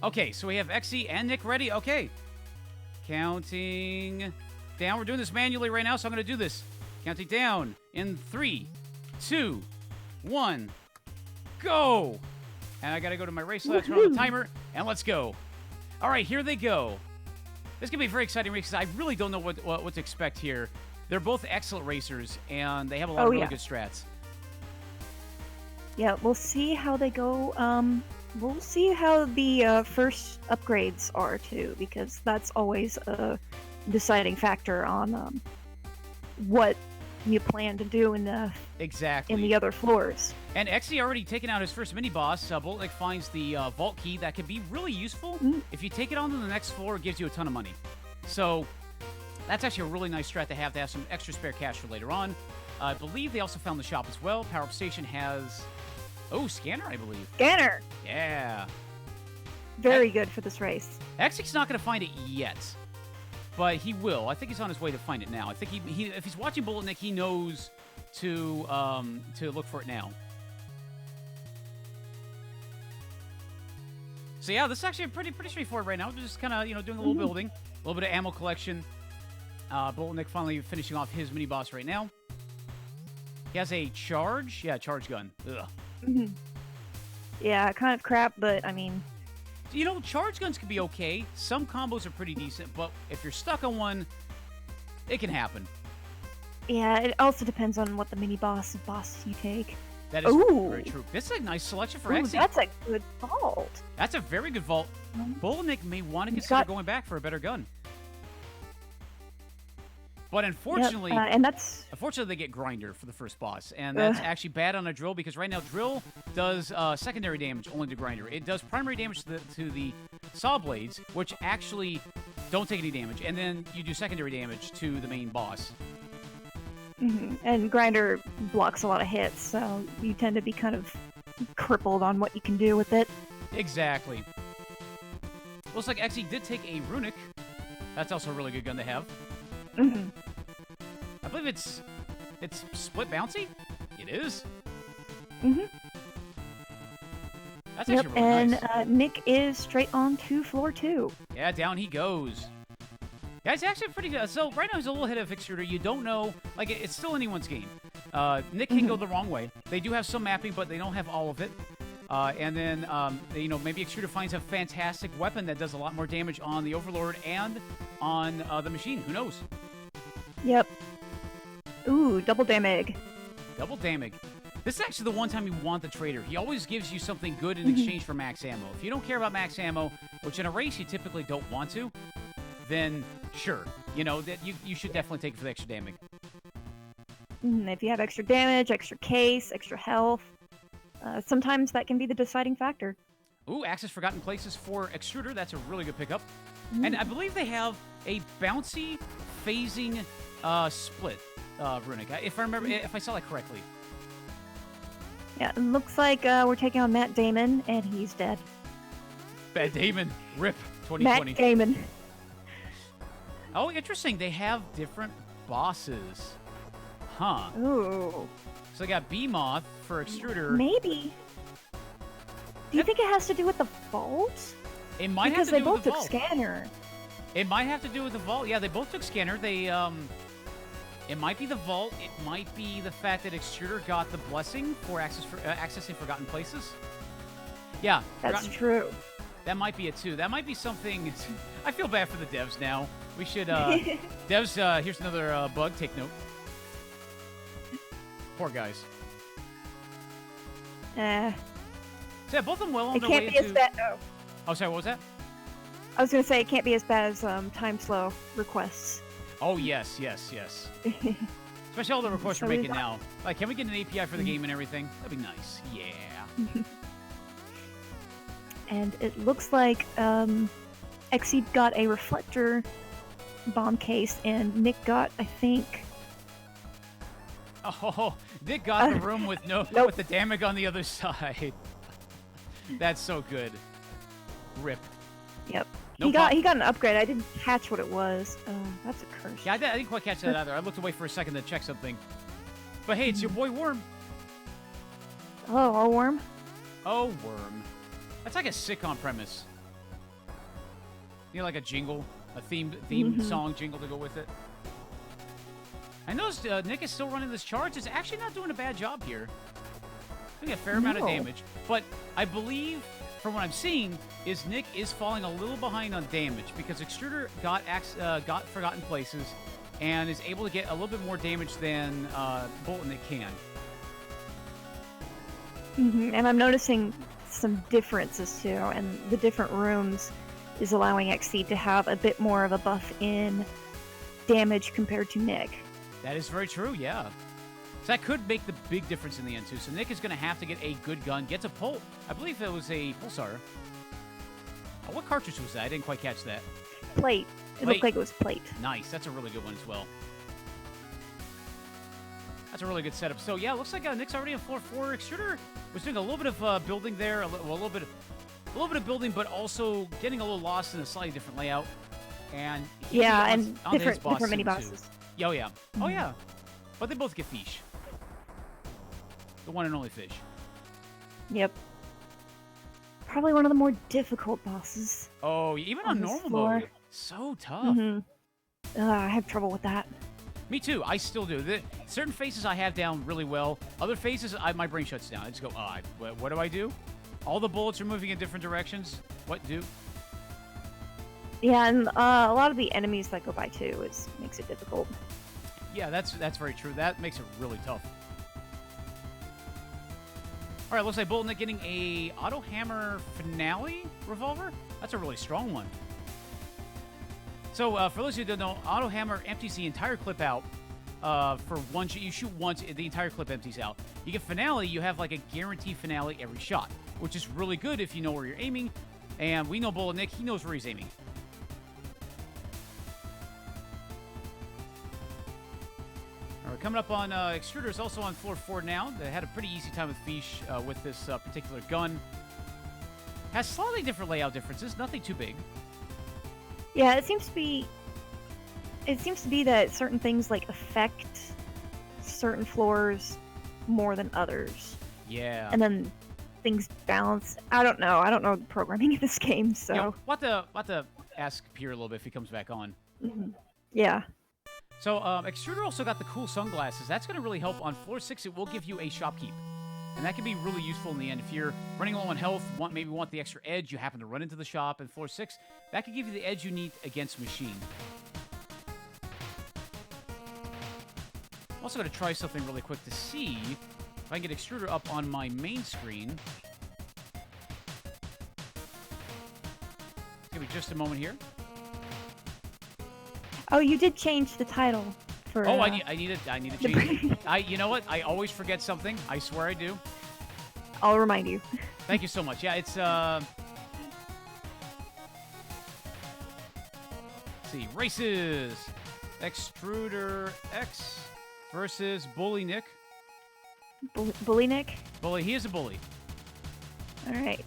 Okay, so we have Xe and Nick ready. Okay. Counting down. We're doing this manually right now, so I'm going to do this. Counting down in 3, 2, 1, go. And I got to go to my race. So let's run the timer, and let's go. All right, here they go. This can be a very exciting race because I really don't know what to expect here. They're both excellent racers, and they have a lot of really good strats. Yeah, we'll see how they go. We'll see how the first upgrades are, too, because that's always a deciding factor on what you plan to do in the other floors. And Xe already taken out his first mini-boss. BulletNick finds the vault key that can be really useful. If you take it on to the next floor, it gives you a ton of money. So that's actually a really nice strat to have some extra spare cash for later on. I believe they also found the shop as well. Power-up station has... Oh, scanner, I believe. Scanner! Yeah. Very good for this race. Xe's not going to find it yet, but he will. I think he's on his way to find it now. I think if he's watching BulletNick, he knows to look for it now. So yeah, this is actually pretty straightforward right now. We're just kind of doing a little building, a little bit of ammo collection. BulletNick finally finishing off his mini boss right now. He has a charge, charge gun. Ugh. Yeah, kind of crap, but I mean, charge guns can be okay. Some combos are pretty decent, but if you're stuck on one, it can happen. Yeah, it also depends on what the mini boss you take. That is very true. This is a nice selection for Xe. That's a good vault. That's a very good vault. BulletNick may want to consider going back for a better gun. But unfortunately, unfortunately, they get Grinder for the first boss, and that's actually bad on a Drill because right now Drill does secondary damage only to Grinder. It does primary damage to the saw blades, which actually don't take any damage, and then you do secondary damage to the main boss. And Grinder blocks a lot of hits, so you tend to be kind of crippled on what you can do with it. Exactly. Looks like Xe did take a Runic. That's also a really good gun to have. I believe it's split bouncy. It is. That's actually really nice. And Nick is straight on to floor 2. Yeah, down he goes. Yeah, it's actually pretty good. So right now he's a little ahead of Extruder. You don't know, like it's still anyone's game. Nick can go the wrong way. They do have some mapping, but they don't have all of it. And then maybe Extruder finds a fantastic weapon that does a lot more damage on the Overlord and on the machine. Who knows? Yep. Ooh, double damage. Double damage. This is actually the one time you want the trader. He always gives you something good in exchange for max ammo. If you don't care about max ammo, which in a race you typically don't want to, then sure, that you should definitely take it for the extra damage. If you have extra damage, extra case, extra health, sometimes that can be the deciding factor. Ooh, Access Forgotten Places for Extruder. That's a really good pickup. And I believe they have a bouncy phasing split Runic, if I saw that correctly. Yeah, it looks like we're taking on Matt Damon, and he's dead. Bad Damon. RIP 2020. Matt Damon. Oh, interesting. They have different bosses. Huh. Ooh. So they got B-Moth for Extruder. Maybe. Do you think it has to do with the vault? It might have to do with the vault. Because they both took Scanner. It might have to do with the vault. Yeah, they both took Scanner. It might be the vault. It might be the fact that Extruder got the blessing for accessing Forgotten Places. Yeah. That's true. That might be it, too. That might be something... I feel bad for the devs now. We should... devs, here's another bug. Take note. Poor guys. So yeah, both of them well on their way into... It can't be as bad... Oh, sorry, what was that? I was going to say, it can't be as bad as time slow requests. Oh, yes. Especially all the requests we're making now. Like, can we get an API for the game and everything? That'd be nice. Yeah. And it looks like Xe got a reflector bomb case, and Nick got, I think... Oh, Nick got the room with with the damage on the other side. That's so good. RIP. Yep. He got an upgrade. I didn't catch what it was. That's a curse. Yeah, I didn't quite catch that either. I looked away for a second to check something. But hey, it's your boy Worm. Oh, Worm? Oh, Worm. That's like a sitcom premise. You know, like a jingle, a theme Mhm. song jingle to go with it. I noticed Nick is still running this charge. It's actually not doing a bad job here. Doing a fair amount of No. damage. But I believe, from what I'm seeing, is Nick is falling a little behind on damage because Extruder got Forgotten Places and is able to get a little bit more damage than BulletNick can. And I'm noticing some differences too, and the different rooms is allowing XC to have a bit more of a buff in damage compared to Nick. That is very true, yeah. So that could make the big difference in the end, too. So Nick is going to have to get a good gun. Gets a pull. I believe it was a pulsar. What cartridge was that? I didn't quite catch that. Plate. It looked like it was plate. Nice. That's a really good one as well. That's a really good setup. So, yeah, it looks like Nick's already on floor 4. Extruder was doing a little bit of building there. A little bit of building, but also getting a little lost in a slightly different layout. And and on his different mini too. bosses. Oh, yeah. Oh, yeah. But they both get fish. The one and only fish. Yep. Probably one of the more difficult bosses. Oh, even on this normal floor. mode. So tough. I have trouble with that. Me too. I still do. Certain phases I have down really well. Other phases, my brain shuts down. I just go, what do I do? All the bullets are moving in different directions. What do? Yeah, and a lot of the enemies that go by too makes it difficult. Yeah, that's very true. That makes it really tough. All right, looks like BulletNick getting a Auto Hammer Finale revolver. That's a really strong one. So for those of you who don't know, Auto Hammer empties the entire clip out. For one, you shoot once, the entire clip empties out. You get Finale, you have like a guaranteed finale every shot, which is really good if you know where you're aiming. And we know BulletNick, he knows where he's aiming. All right, coming up on Extruder is also on floor 4 now. They had a pretty easy time with Fish with this particular gun. Has slightly different layout differences, nothing too big. Yeah, it seems to be that certain things like affect certain floors more than others. Yeah. And then things balance. I don't know the programming of this game, so. Yeah, we'll have to ask Pierre a little bit if he comes back on. Yeah. So Extruder also got the cool sunglasses. That's going to really help. On floor 6, it will give you a shopkeep. And that can be really useful in the end. If you're running low on health, maybe want the extra edge, you happen to run into the shop in floor 6, that could give you the edge you need against Machine. I'm also going to try something really quick to see if I can get Extruder up on my main screen. Give me just a moment here. Oh, you did change the title for. Oh, I need to change it. You know what? I always forget something. I swear I do. I'll remind you. Thank you so much. Yeah, it's let's see, races. Extruderx versus BulletNick. BulletNick. Bully, he is a bully. All right.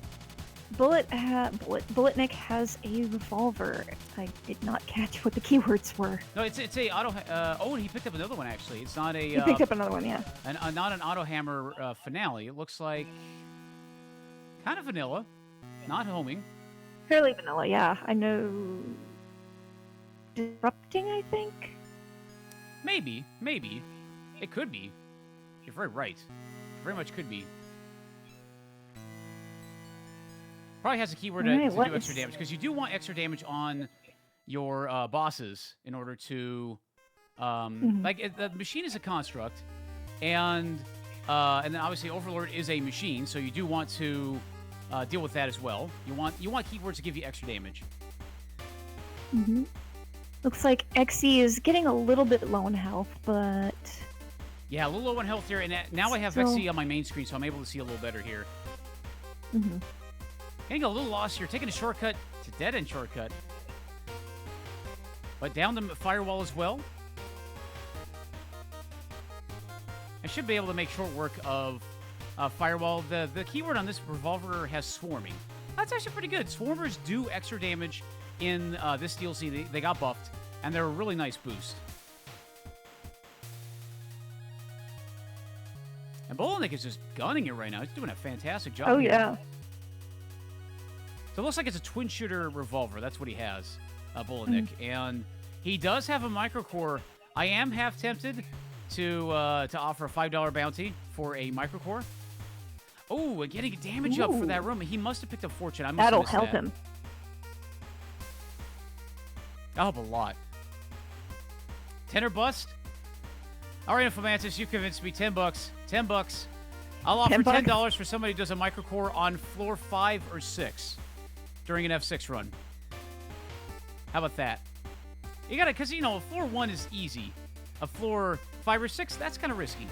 BulletNick has a revolver. I did not catch what the keywords were. No, it's a auto. Oh, and he picked up another one actually. It's not a. He picked up another one, yeah. Not an auto hammer finale. It looks like kind of vanilla, not homing. Fairly vanilla, yeah. I know. Disrupting, I think. Maybe it could be. You're very right. Very much could be. Probably has a keyword to do extra damage, because you do want extra damage on your bosses in order to, like, the machine is a construct, and then obviously Overlord is a machine, so you do want to deal with that as well. You want keywords to give you extra damage. Looks like XE is getting a little bit low in health, but yeah, a little low on health here, and now I have XE on my main screen, so I'm able to see a little better here. Getting a little lost here, taking a shortcut. It's a dead-end shortcut. But down the firewall as well. I should be able to make short work of firewall. The keyword on this revolver has swarming. That's actually pretty good. Swarmers do extra damage in this DLC. They got buffed, and they're a really nice boost. And BulletNick is just gunning it right now. He's doing a fantastic job. oh yeah. So it looks like it's a twin shooter revolver. That's what he has, BulletNick. And he does have a microcore. I am half tempted to offer a $5 bounty for a microcore. Oh, and getting damage up for that room. He must have picked up Fortune. I must That'll have missed help that. him. That'll help a lot. 10 or bust? All right, Infomantis, you convinced me. $10. $10. I'll offer $10 for somebody who does a microcore on floor 5 or 6 during an F6 run. How about that? You got to, because, you know, floor 1 is easy. A floor 5 or 6, that's kind of risky.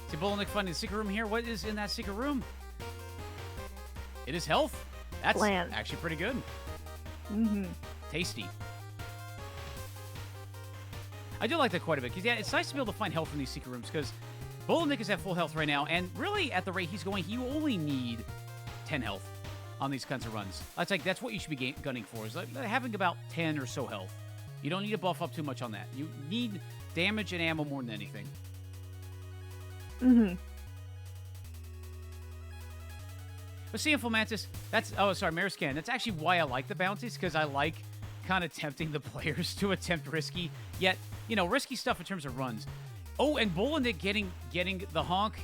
See, BulletNick finding the secret room here. What is in that secret room? It is health. That's Bland. actually pretty good. Tasty. I do like that quite a bit, because, yeah, it's nice to be able to find health in these secret rooms, because BulletNick is at full health right now, and really, at the rate he's going, you only need 10 health on these kinds of runs. That's what you should be gunning for, is like having about 10 or so health. You don't need to buff up too much on that. You need damage and ammo more than anything. But see, Infomantis, that's... Oh, sorry, Mariscan. That's actually why I like the bounties, because I like kind of tempting the players to attempt risky, yet, you know, risky stuff in terms of runs. Oh, and BulletNick getting the honk.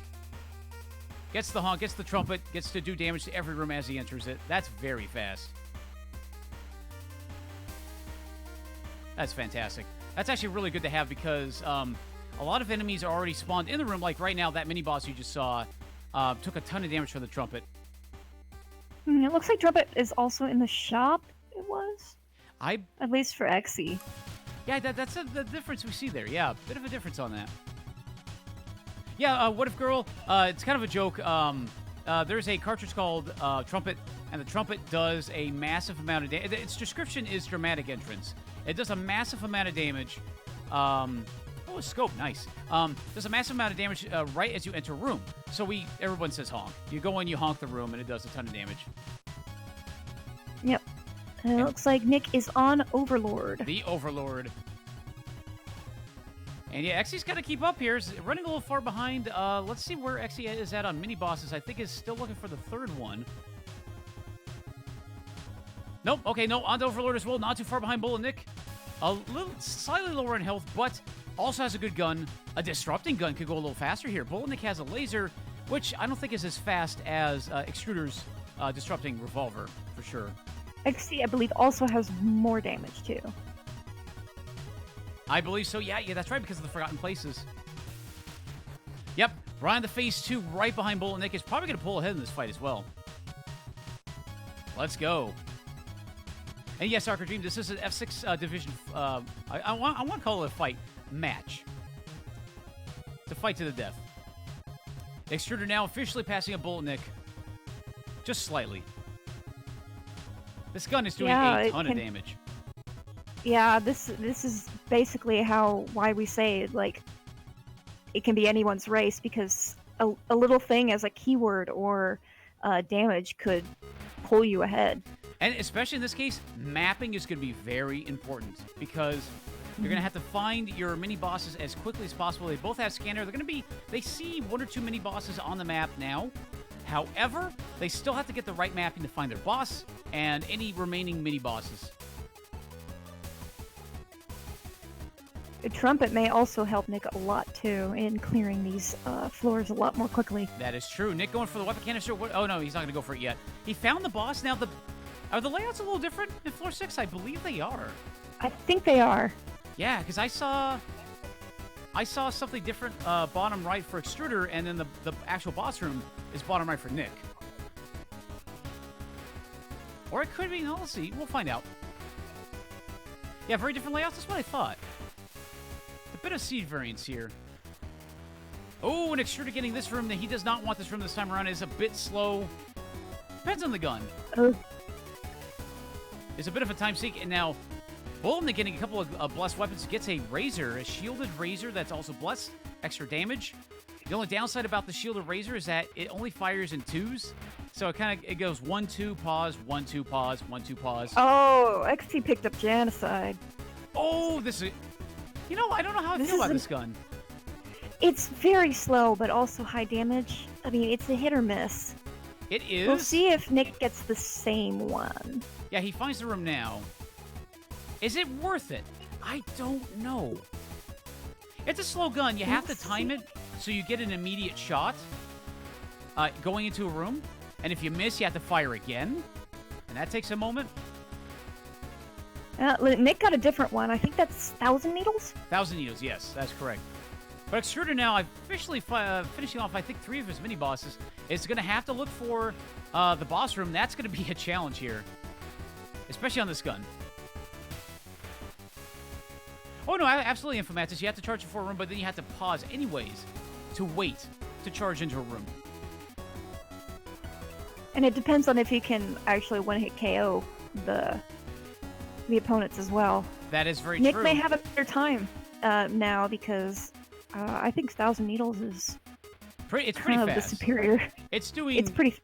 Gets the honk, gets the trumpet, gets to do damage to every room as he enters it. That's very fast. That's fantastic. That's actually really good to have, because a lot of enemies are already spawned in the room. Like right now, that mini-boss you just saw took a ton of damage from the trumpet. It looks like Trumpet is also in the shop. It was. At least for Exy. Yeah, that's the difference we see there. Yeah, bit of a difference on that. Yeah, What If Girl, it's kind of a joke. There's a cartridge called Trumpet, and the Trumpet does a massive amount of damage. Its description is dramatic entrance. It does a massive amount of damage. Oh, a scope, nice. Does a massive amount of damage right as you enter a room. So everyone says honk. You go in, you honk the room, and it does a ton of damage. Yep. And it looks like Nick is on Overlord. The Overlord. And yeah, Exy's got to keep up here. He's running a little far behind. Let's see where Exy is at on mini-bosses. I think he's still looking for the third one. Nope. Okay, no. On to Overlord as well. Not too far behind BulletNick. A little, slightly lower in health, but also has a good gun. A disrupting gun could go a little faster here. BulletNick has a laser, which I don't think is as fast as Extruder's disrupting revolver, for sure. Exy, I believe, also has more damage, too. I believe so. Yeah, that's right, because of the Forgotten Places. Yep, Brian the Phase 2 right behind BulletNick is probably going to pull ahead in this fight as well. Let's go. And yes, Archer Dream, this is an F6 division. I want to call it a fight match. It's a fight to the death. Extruder now officially passing a BulletNick. Just slightly. This gun is doing a ton of damage. Yeah, this is basically why we say, like, it can be anyone's race, because a little thing as a keyword or damage could pull you ahead. And especially in this case, mapping is going to be very important, because you're going to have to find your mini-bosses as quickly as possible. They both have scanner. They see one or two mini-bosses on the map now. However, they still have to get the right mapping to find their boss and any remaining mini-bosses. The Trumpet may also help Nick a lot, too, in clearing these floors a lot more quickly. That is true. Nick going for the weapon canister. Oh, no, he's not going to go for it yet. He found the boss. Now, are the layouts a little different in floor 6? I believe they are. I think they are. Yeah, because I saw something different bottom right for Extruder, and then the actual boss room is bottom right for Nick. Or it could be, no, let's see. We'll find out. Yeah, very different layouts. That's what I thought. A bit of seed variance here. Oh, and Extruder getting this room. He does not want this room this time around. Is a bit slow. Depends on the gun. It's a bit of a time sink. And now, BulletNick getting a couple of blessed weapons. Gets a razor, a shielded razor that's also blessed. Extra damage. The only downside about the shielded razor is that it only fires in twos. So it goes 1, 2, pause, 1, 2, pause, 1, 2, pause. Oh, XT picked up Genocide. Oh, this is... You know, I don't know how I feel about this gun. It's very slow, but also high damage. I mean, it's a hit or miss. It is. We'll see if Nick gets the same one. Yeah, he finds the room now. Is it worth it? I don't know. It's a slow gun. You have to time it so you get an immediate shot going into a room. And if you miss, you have to fire again. And that takes a moment. Nick got a different one. I think that's 1,000 needles? 1,000 needles, yes, that's correct. But Extruder now, officially finishing off, I think, 3 of his mini-bosses, is going to have to look for the boss room. That's going to be a challenge here, especially on this gun. Oh, no, absolutely, Infomantis. You have to charge it for a room, but then you have to pause anyways to wait to charge into a room. And it depends on if you can actually one-hit KO the opponents as well. That is very Nick true. may have a better time now because I think 1,000 needles is it's pretty fast. the superior. It's doing It's pretty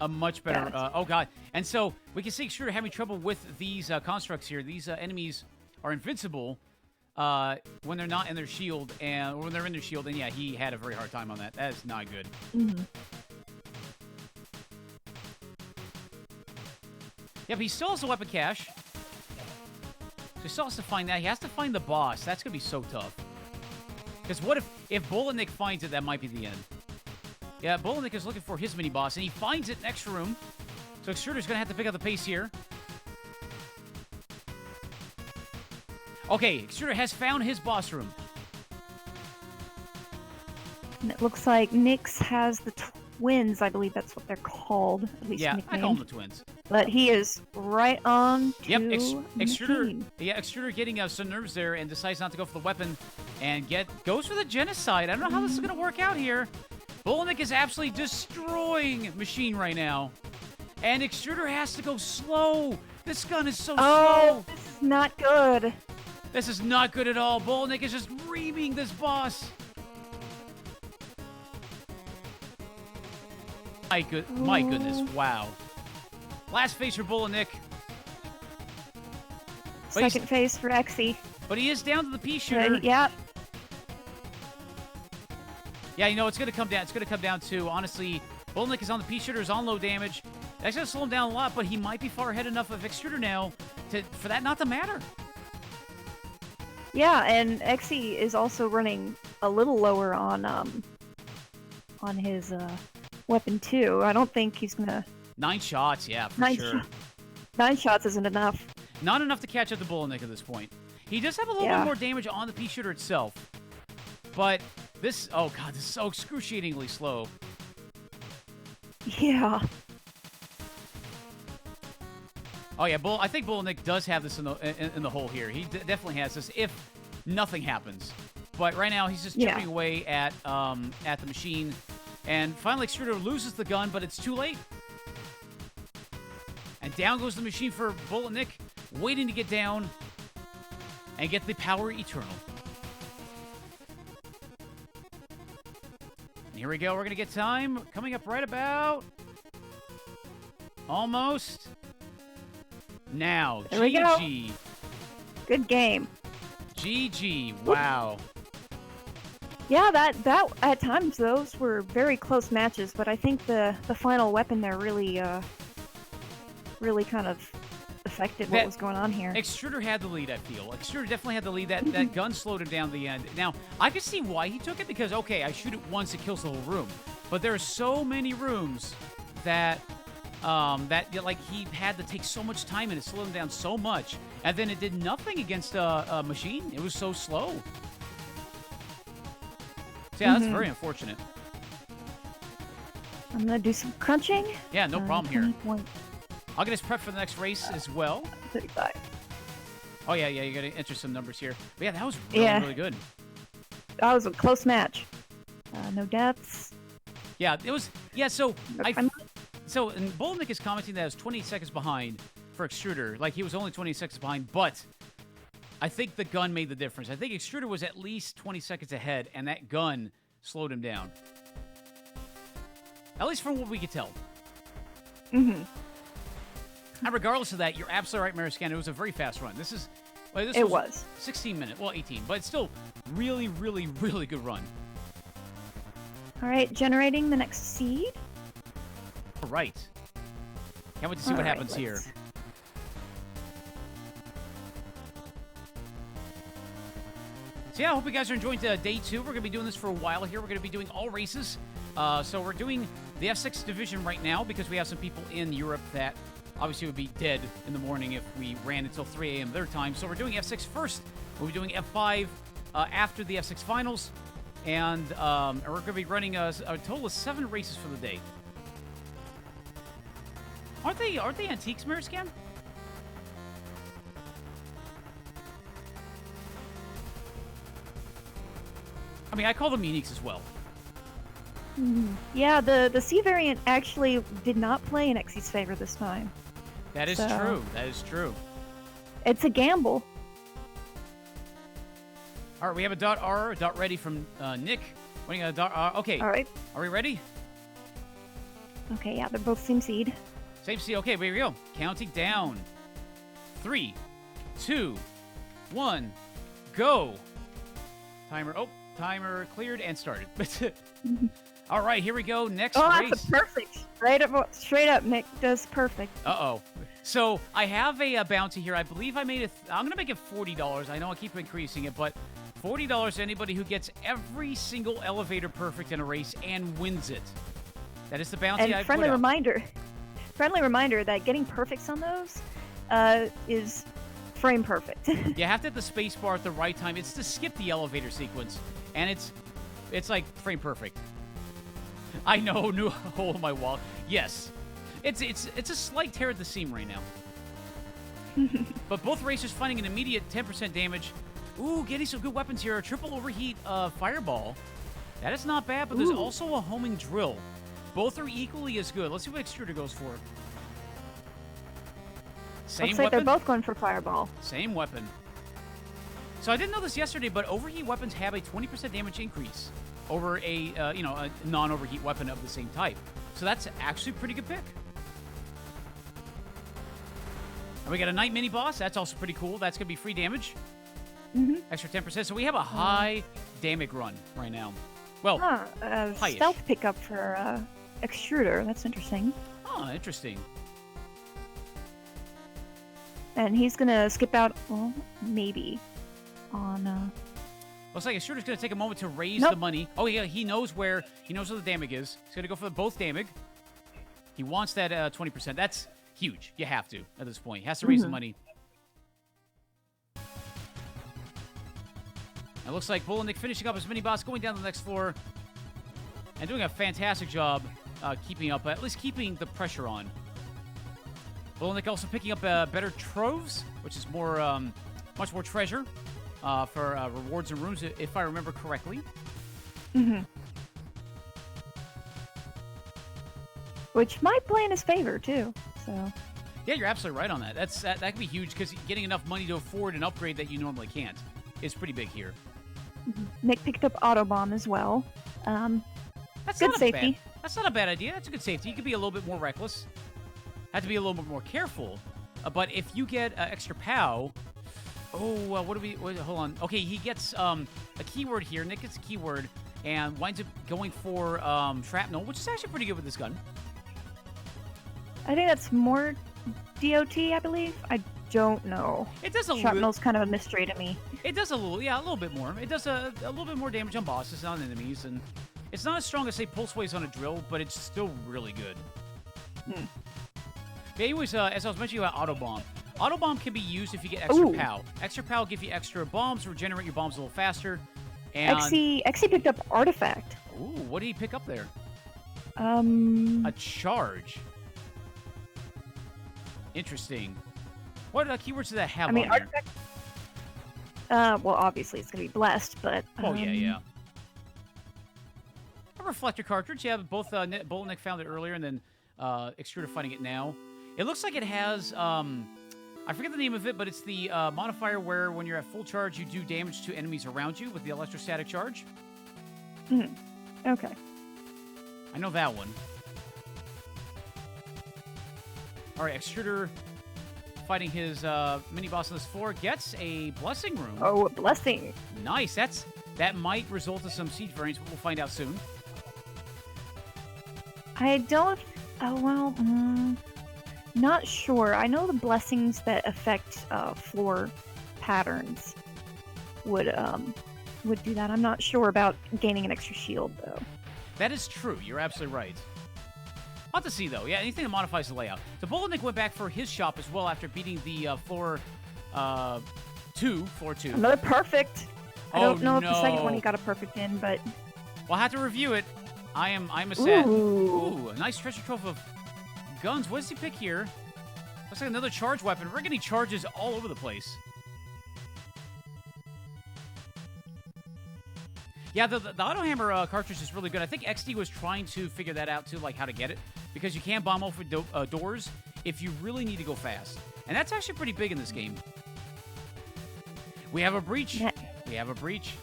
a much better. fast. Oh god! And so we can see Extruder having trouble with these constructs here. These enemies are invincible when they're not in their shield, and when they're in their shield. And yeah, he had a very hard time on that. That is not good. Mm-hmm. Yeah, but he still has a weapon cache. So he still has to find that. He has to find the boss. That's gonna be so tough. Because what if BulletNick finds it? That might be the end. Yeah, BulletNick is looking for his mini boss, and he finds it next room. So Extruder's gonna have to pick up the pace here. Okay, Extruder has found his boss room. And it looks like Nyx has the twins. I believe that's what they're called. At least Yeah, I nicknamed. call them the twins. But he is right on to Yep, Extruder. Nickeen. Yeah, Extruder getting some nerves there and decides not to go for the weapon and goes for the genocide. I don't know how this is gonna work out here. BulletNick is absolutely destroying Machine right now, and Extruder has to go slow. This gun is so slow. This is not good. This is not good at all. BulletNick is just reaming this boss. My goodness, wow. Last phase for BulletNick. Second phase for Exy. But he is down to the pea shooter. Yeah. Yeah, you know, it's going to come down. It's going to come down to, honestly, BulletNick is on the pea shooter, is on low damage. That's going to slow him down a lot, but he might be far ahead enough of Extruder now for that not to matter. Yeah, and Exy is also running a little lower on his weapon too. I don't think he's gonna. 9 shots, yeah, for sure. 9 shots isn't enough. Not enough to catch up to BulletNick at this point. He does have a little bit more damage on the pea shooter itself, but this, oh god, this is so excruciatingly slow. Yeah. Oh yeah, I think BulletNick does have this in the hole here. He definitely has this if nothing happens. But right now he's just chipping away at the machine, and finally Extruder loses the gun, but it's too late. And down goes the machine for BulletNick, waiting to get down and get the power eternal. And here we go. We're gonna get time coming up right about almost. Now, there we go. GG. Good game. GG. Wow. Yeah, that at times those were very close matches, but I think the final weapon there really kind of affected what was going on here. Extruder had the lead, I feel. Extruder definitely had the lead. That gun slowed him down at the end. Now, I could see why he took it, because, okay, I shoot it once, it kills the whole room. But there are so many rooms that like he had to take so much time and it slowed him down so much, and then it did nothing against a machine. It was so slow. So yeah, that's very unfortunate. I'm gonna do some crunching. Yeah, no problem here. 20. I'll get us prepped for the next race as well. 35. Oh yeah, you gotta enter some numbers here. But yeah, that was really good. That was a close match. No deaths. Yeah, it was. Yeah, so and BulletNick is commenting that it was 28 seconds behind for Extruder. Like, he was only 20 seconds behind, but I think the gun made the difference. I think Extruder was at least 20 seconds ahead, and that gun slowed him down. At least from what we could tell. Mm-hmm. And regardless of that, you're absolutely right, Mariscan. It was a very fast run. This was 16 minutes. Well, 18, but it's still really, really, really good run. All right, generating the next seed. All right. Can't wait to see what happens here. So yeah, I hope you guys are enjoying day 2. We're going to be doing this for a while here. We're going to be doing all races. So we're doing the F6 division right now because we have some people in Europe that obviously would be dead in the morning if we ran until 3 a.m. their time. So we're doing F6 first. We'll be doing F5 after the F6 finals. And we're going to be running a total of 7 races for the day. Aren't they antiques, Mariscan? I mean, I call them uniques as well. Yeah, the C variant actually did not play in Xy's favor this time. That is true. That is true. It's a gamble. All right, we have a .R, a .ready from Nick. Winning a .R. Okay. All right. Are we ready? Okay, yeah, they're both same seed. Same seed. Okay, here we go. Counting down. 3, 2, 1, go. Timer cleared and started. All right, here we go. Next race. That's a perfect. Straight up, Nick does perfect. Uh-oh. So I have a bounty here. I believe I made it. I'm going to make it $40. I know I keep increasing it, but $40 to anybody who gets every single elevator perfect in a race and wins it. That is the bounty And I friendly put reminder that getting perfects on those is frame perfect. You have to hit the space bar at the right time. It's to skip the elevator sequence, and it's like frame perfect. I know, new hole in my wall. Yes, it's a slight tear at the seam right now. But both racers finding an immediate 10% damage. Ooh, getting some good weapons here. A triple overheat fireball. That is not bad, but there's also a homing drill. Both are equally as good. Let's see what Extruder goes for. Same Looks like weapon? they're both going for fireball. Same weapon. So I didn't know this yesterday, but overheat weapons have a 20% damage increase over a non-overheat weapon of the same type. So that's actually a pretty good pick. And we got a night mini boss. That's also pretty cool. That's gonna be free damage. Extra 10%. So we have a high damage run right now. Well, high-ish. Stealth pickup for Extruder. That's interesting. Oh, interesting. And he's gonna skip out, well, maybe, on, Looks like Extruder's going to take a moment to raise the money. Oh, yeah, he knows where the damage is. He's going to go for both damage. He wants that 20%. That's huge. You have to at this point. He has to raise the money. It looks like BulletNick finishing up his mini-boss, going down to the next floor, and doing a fantastic job keeping up, at least keeping the pressure on. BulletNick also picking up better troves, which is more, much more treasure. For rewards and rooms, if I remember correctly. Which might play in his favor, too. So. Yeah, you're absolutely right on that. That could be huge, because getting enough money to afford an upgrade that you normally can't is pretty big here. Nick picked up Autobomb as well. That's good safety. That's not a bad idea. That's a good safety. You could be a little bit more reckless. Have to be a little bit more careful. But if you get extra POW... Oh, hold on. Okay, he gets a keyword here. Nick gets a keyword and winds up going for shrapnel, which is actually pretty good with this gun. I think that's more DOT, I believe. I don't know. It does a Shrapnel's kind of a mystery to me. It does a little bit more. It does a little bit more damage on bosses, on enemies, and it's not as strong as, say, Pulse Waves on a drill, but it's still really good. But anyways, as I was mentioning about Autobomb, Autobomb can be used if you get extra POW. Extra POW give you extra bombs, regenerate your bombs a little faster. And Exy picked up Artifact. Ooh, what did he pick up there? A charge. Interesting. What keywords does that have I mean, on Artifact... well, obviously it's going to be blessed, but... Oh, yeah. A reflector cartridge. Yeah, both BulletNick found it earlier, and then Extruder finding it now. It looks like it has... I forget the name of it, but it's the modifier where when you're at full charge, you do damage to enemies around you with the electrostatic charge. Okay. I know that one. All right, Extruder fighting his mini-boss on this floor gets a blessing room. Oh, a blessing. Nice. That might result in some siege variants, but we'll find out soon. I don't. Oh well. Not sure. I know the blessings that affect floor patterns would do that. I'm not sure about gaining an extra shield though. That is true. You're absolutely right. I'll have to see, though. Yeah, anything that modifies the layout. So BulletNick went back for his shop as well after beating the floor 2. Another perfect. I don't know if the second no. one he got a perfect in, but We'll have to review it. I'm a sad. Ooh. A nice treasure trove of guns. What does he pick here? Looks like another charge weapon. We're getting charges all over the place. Yeah, the auto hammer cartridge is really good. I think XD was trying to figure that out too, like how to get it, because you can't bomb over doors if you really need to go fast, and that's actually pretty big in this game. We have a breach. Yeah. We have a breach.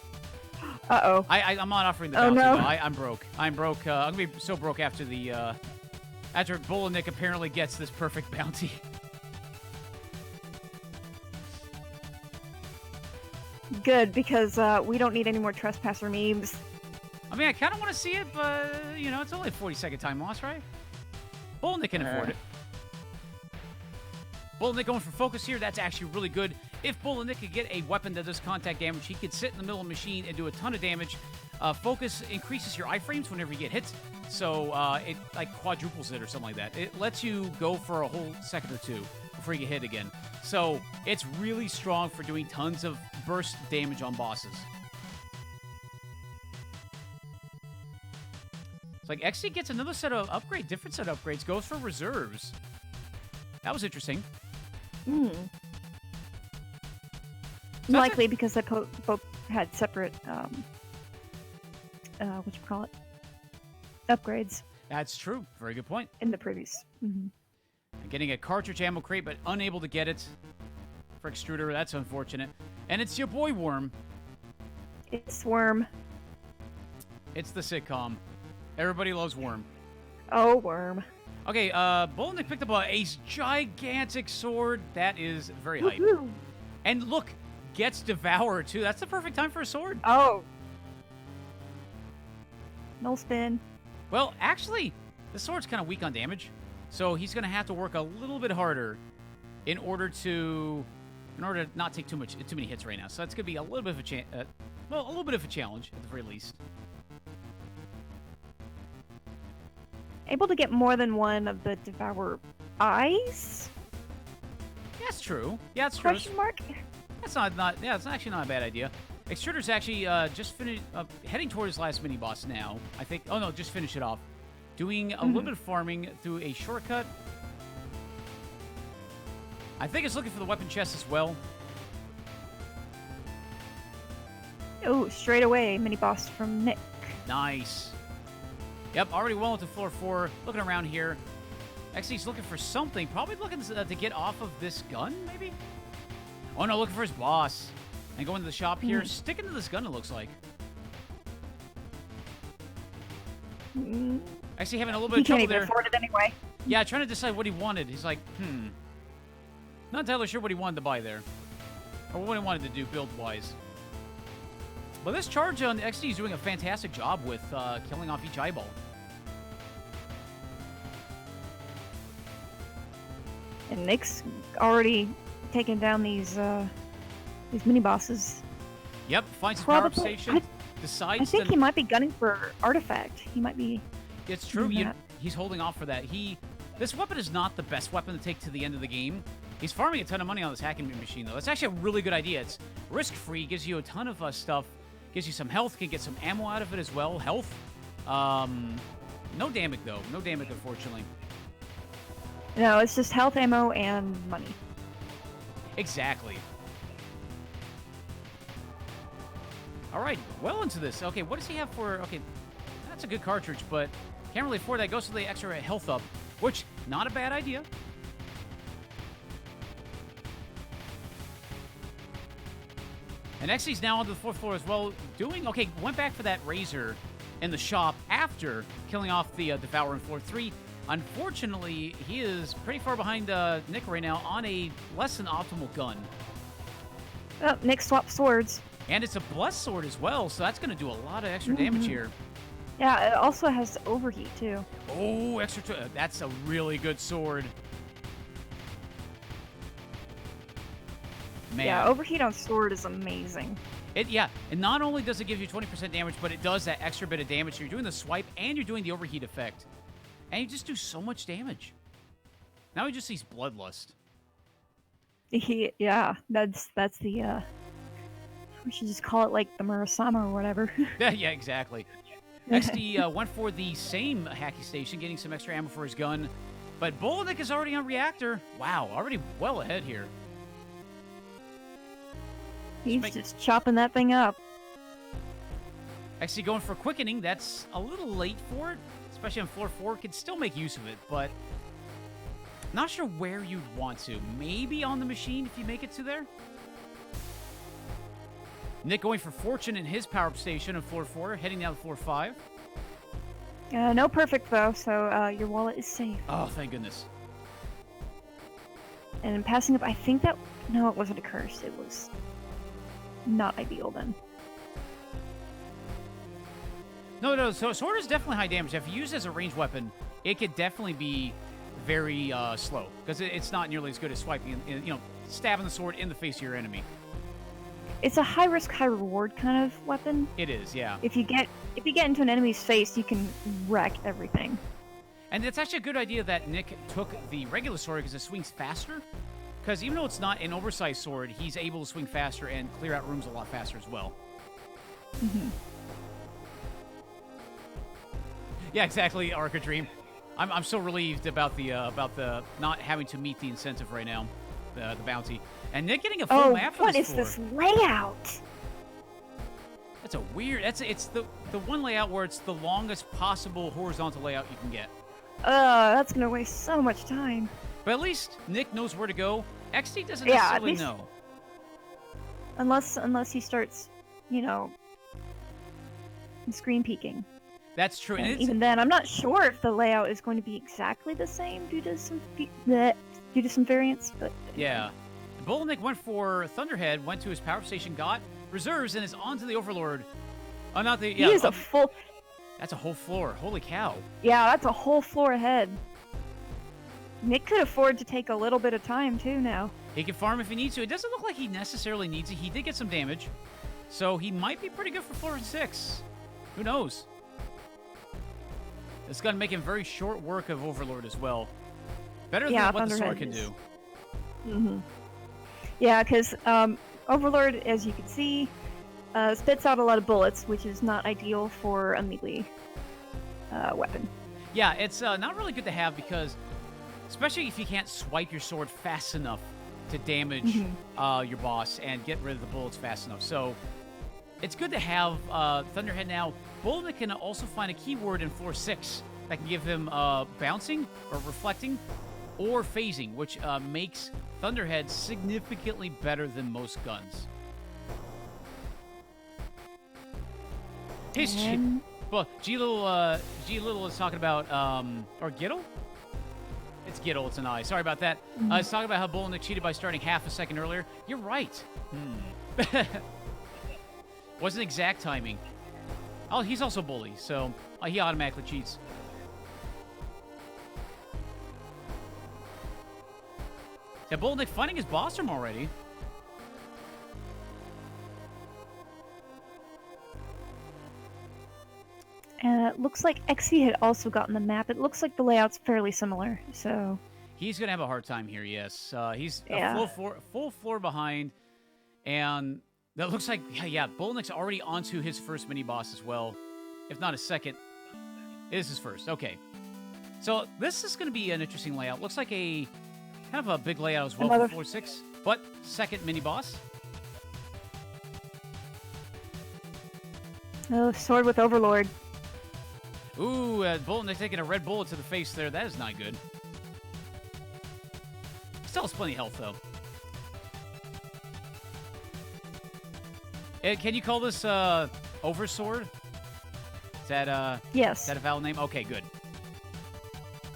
Uh-oh. I'm not offering the Oh, bounty, no. though. I'm broke. I'm broke. I'm gonna be so broke after the after BulletNick apparently gets this perfect bounty. Good, because we don't need any more trespasser memes. I mean, I kind of want to see it, but you know, it's only a 40-second time loss, right? BulletNick can afford it. BulletNick going for focus here. That's actually really good. If BulletNick could get a weapon that does contact damage, he could sit in the middle of the machine and do a ton of damage. Focus increases your iframes whenever you get hit, so it like quadruples it or something like that. It lets you go for a whole second or two before you get hit again. So it's really strong for doing tons of burst damage on bosses. It's like XC gets another set of different set of upgrades, goes for reserves. That was interesting. So Likely because they both had separate, upgrades That's true. Very good point. in the previous. Getting a cartridge ammo crate, but unable to get it for Extruder. That's unfortunate. And it's your boy Worm. It's Worm. It's the sitcom. Everybody loves Worm. Oh, Worm. Okay, BulletNick picked up a gigantic sword. That is very hype. Woohoo. And look, gets Devour too. That's the perfect time for a sword. Oh. No spin. Well, actually, the sword's kind of weak on damage, so he's going to have to work a little bit harder in order to not take too many hits right now. So that's going to be a little bit of a little bit of a challenge at the very least. Able to get more than one of the Devour eyes? That's true. Yeah, that's true. Question mark? That's yeah, it's actually not a bad idea. Extruder's actually just finished, heading toward his last mini-boss now, I think. Oh, no, just finished it off. Doing a little bit of farming through a shortcut. I think it's looking for the weapon chest as well. Oh, straight away, mini boss from Nick. Nice. Yep, already well into floor 4. Looking around here. Actually, he's looking for something. Probably looking to get off of this gun, maybe? Oh, no, looking for his boss. And going to the shop here. Sticking to this gun, it looks like. Actually, having a little bit He of trouble can't even there. afford it anyway. Yeah, trying to decide what he wanted. He's like, Not entirely sure what he wanted to buy there. Or what he wanted to do build-wise. But this charge on XD is doing a fantastic job with killing off each eyeball. And Nick's already taken down these mini bosses. Yep, finds his power-up Probably- station. Decides I think to... he might be gunning for artifact. He might be. It's true. doing that. He's holding off for that. This weapon is not the best weapon to take to the end of the game. He's farming a ton of money on this hacking machine, though. That's actually a really good idea. It's risk-free, gives you a ton of stuff, gives you some health, can get some ammo out of it as well. Health. No damage, though. No damage, unfortunately. No, it's just health, ammo, and money. Exactly. All right, well into this. Okay, what does he have for... Okay, that's a good cartridge, but can't really afford that. Goes for the extra health up, which, not a bad idea. And XC's now onto the 4th floor as well. Went back for that razor in the shop after killing off the Devourer in floor 3. Unfortunately, he is pretty far behind Nick right now on a less than optimal gun. Oh, Nick swapped swords. And it's a blessed sword as well, so that's going to do a lot of extra damage here. Yeah, it also has overheat too. Oh, that's a really good sword. Man. Yeah, overheat on sword is amazing. And not only does it give you 20% damage, but it does that extra bit of damage. So you're doing the swipe and you're doing the overheat effect. And you just do so much damage. Now he just sees bloodlust. Yeah, that's the we should just call it like the Murasama or whatever. Yeah, exactly. XD went for the same hacky station, getting some extra ammo for his gun. But BulletNick is already on reactor. Wow, already well ahead here. He's just chopping that thing up. Actually going for quickening. That's a little late for it, especially on floor 4. Could still make use of it, but not sure where you'd want to. Maybe on the machine if you make it to there. Nick going for fortune in his power-up station on floor 4, heading down to floor 5. No perfect though, so your wallet is safe. Oh, thank goodness. And passing up, I think that no, it wasn't a curse. It was not ideal then. No, so sword is definitely high damage. If you use it as a ranged weapon, it could definitely be very slow, because it's not nearly as good as swiping, stabbing the sword in the face of your enemy. It's a high risk, high reward kind of weapon. It is, yeah. If you get into an enemy's face, you can wreck everything. And it's actually a good idea that Nick took the regular sword because it swings faster. Because even though it's not an oversized sword, he's able to swing faster and clear out rooms a lot faster as well. Mm-hmm. Yeah, exactly, Arca Dream. I'm so relieved about the not having to meet the incentive right now, the bounty. And Nick getting a full map for what this is floor. this layout? That's a weird. It's the one layout where it's the longest possible horizontal layout you can get. That's gonna waste so much time. But at least Nick knows where to go. XD doesn't Yeah, necessarily at least, know. Unless he starts, screen peeking. That's true. And even then, I'm not sure if the layout is going to be exactly the same due to some variance. But yeah, BulletNick went for Thunderhead, went to his power station, got reserves, and is on to the Overlord. Oh, not the. Yeah, he is a full. That's a whole floor. Holy cow. Yeah, that's a whole floor ahead. Nick could afford to take a little bit of time too now. He can farm if he needs to. It doesn't look like he necessarily needs it. He did get some damage, so he might be pretty good for floor 6. Who knows? It's going to make him very short work of Overlord as well. Better than what the sword can do. Mm-hmm. Yeah, because Overlord, as you can see, spits out a lot of bullets, which is not ideal for a melee weapon. Yeah, it's not really good to have because, especially if you can't swipe your sword fast enough to damage your boss and get rid of the bullets fast enough. So it's good to have Thunderhead now. BulletNick can also find a keyword in floor 6 that can give him bouncing or reflecting or phasing, which makes Thunderhead significantly better than most guns. He's well, G Little is talking about or Giddle? It's Giddle, it's an I. Sorry about that. I was talking about how BulletNick cheated by starting half a second earlier. You're right. Wasn't exact timing. Oh, he's also bully, so he automatically cheats. Yeah, BulletNick finding his boss room already. It looks like XE had also gotten the map. It looks like the layout's fairly similar, so... He's going to have a hard time here, yes. He's a full floor behind, and that looks like, yeah, BulletNick's already onto his first mini-boss as well, if not a second. It is his first, okay. So this is going to be an interesting layout. Looks like a kind of a big layout as well for floor 6, but second mini-boss. Oh, sword with Overlord. Ooh, BulletNick taking a red bullet to the face there. That is not good. Still has plenty of health, though. Can you call this Oversword? Is that yes. Is that a valid name? Okay, good.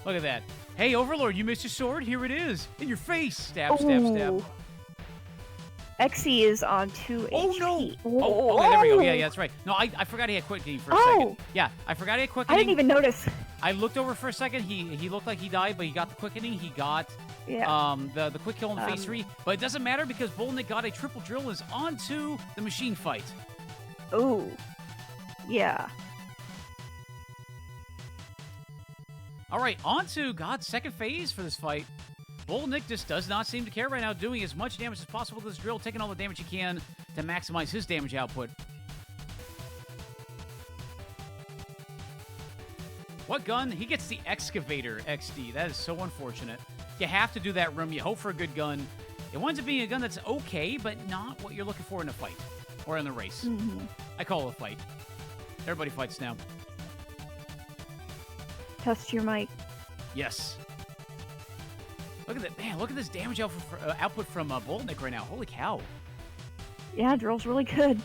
Look at that. Hey, Overlord, you missed your sword? Here it is. In your face. Stab, stab, stab. Exy is on 2 Oh, HP. no! Whoa. Oh, okay, there we go. Yeah, that's right. No, I forgot he had quickening for a second. Oh! Yeah, I forgot he had I quickening. didn't even notice. I looked over for a second. He looked like he died, but he got the quickening. He got the quick kill in phase 3. But it doesn't matter because BulletNick got a triple drill and is onto the machine fight. Oh. Yeah. All right, on to God's second phase for this fight. BulletNick just does not seem to care right now, doing as much damage as possible with this drill, taking all the damage he can to maximize his damage output. What gun? He gets the Excavator XD. That is so unfortunate. You have to do that room. You hope for a good gun. It winds up being a gun that's okay, but not what you're looking for in a fight or in the race. Mm-hmm. I call it a fight. Everybody fights now. Test your mic. Yes. Look at that. Man, look at this damage output from BulletNick right now. Holy cow. Yeah, drill's really good.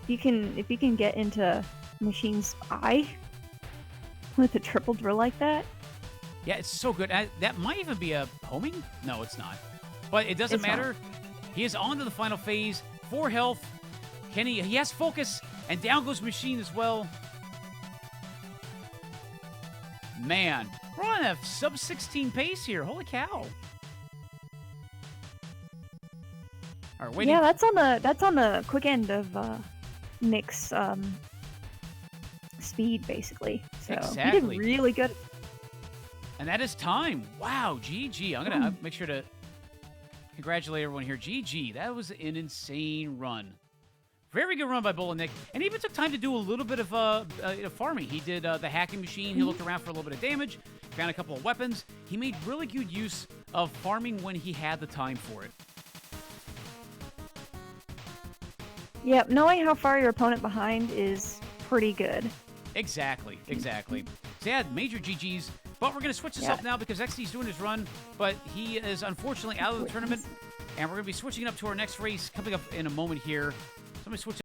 If you can get into Machine's eye with a triple drill like that. Yeah, it's so good. That might even be a homing? No, it's not. But it doesn't matter. He is on to the final phase. 4 health. He has focus, and down goes Machine as well. Man, we're on a sub-16 pace here. Holy cow. All right, waiting. Yeah, that's on the quick end of Nick's speed, basically. So Exactly. he did really good. And that is time. Wow, GG. I'm going to make sure to congratulate everyone here. GG. That was an insane run. Very good run by BulletNick. And he even took time to do a little bit of farming. He did the hacking machine. He looked around for a little bit of damage, found a couple of weapons. He made really good use of farming when he had the time for it. Yep, knowing how far your opponent behind is pretty good. Exactly, exactly. So yeah, major GGs. But we're going to switch this up now because XD's doing his run, but he is unfortunately out of the tournament. And we're going to be switching it up to our next race coming up in a moment here. So I'm going to switch